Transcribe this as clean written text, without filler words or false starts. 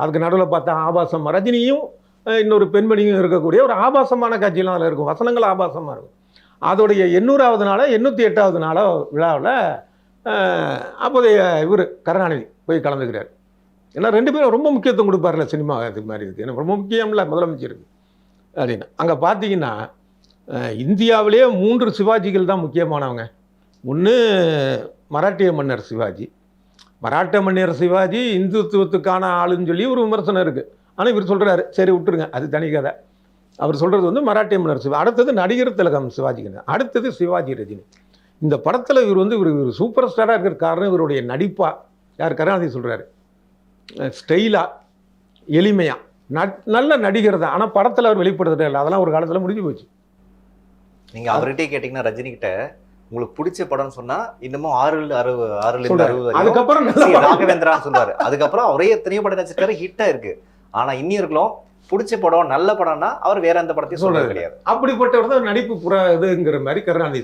அதுக்கு நடுவில் பார்த்தா ஆபாசம் ரஜினியும் இன்னொரு பெண்மணியும் இருக்கக்கூடிய ஒரு ஆபாசமான காட்சியெல்லாம் அதில் இருக்கும். வசனங்கள் ஆபாசமாக இருக்கும். அதோடைய 800வது நாளோ 808வது நாளோ விழாவில் அப்போதைய இவர் கருணாநிதி போய் கலந்துக்கிறார். ஏன்னா 2 பேரும் ரொம்ப முக்கியத்துவம் கொடுப்பார்ல சினிமா இது மாதிரி இருக்குது. எனக்கு ரொம்ப முக்கியம்ல முதலமைச்சருக்கு அப்படின்னு. அங்கே பார்த்தீங்கன்னா இந்தியாவிலேயே 3 சிவாஜிகள் தான் முக்கியமானவங்க. ஒன்று மராட்டிய மன்னர் சிவாஜி. மராட்டிய மன்னர் சிவாஜி இந்துத்துவத்துக்கான ஆளுன்னு சொல்லி ஒரு விமர்சனம் இருக்குது. ஆனால் இவர் சொல்கிறாரு சரி விட்டுருங்க, அது தனி கதை. அவர் சொல்கிறது வந்து மராட்டிய மன்னர் சிவா. அடுத்தது நடிகர் திலகம் சிவாஜிங்க. அடுத்தது சிவாஜி ரஜினி. இந்த படத்தில் இவர் வந்து இவர் சூப்பர் ஸ்டாராக இருக்கிற காரணம் இவருடைய நடிப்பா. யார் கருணாநிதி சொல்கிறாரு, ஸ்டைலாக எளிமையாக நல்ல நடிகர் தான். ஆனால் படத்தில் அவர் வெளிப்படுத்துகிற இல்லை. அதெல்லாம் ஒரு காலத்தில் முடிஞ்சு போச்சு. நீங்கள் அவர்கிட்டே கேட்டிங்கன்னா ரஜினி கிட்ட உங்களுக்கு பிடிச்ச படம்னு சொன்னா இன்னமும் 6 அதுக்கப்புறம் ராகவேந்திரான்னு சொல்லுவாரு. அதுக்கப்புறம் அவரே எத்தனையோ படம் நடிச்சிருக்காரு, ஹிட்டா இருக்கு. ஆனா இன்னும் இருக்கலாம் பிடிச்ச படம் நல்ல படம்னா அவர் வேற எந்த படத்தையும் சொல்றது கிடையாது. அப்படிப்பட்டவர் தான் நடிப்பு இதுங்கிற மாதிரி கருணாநிதி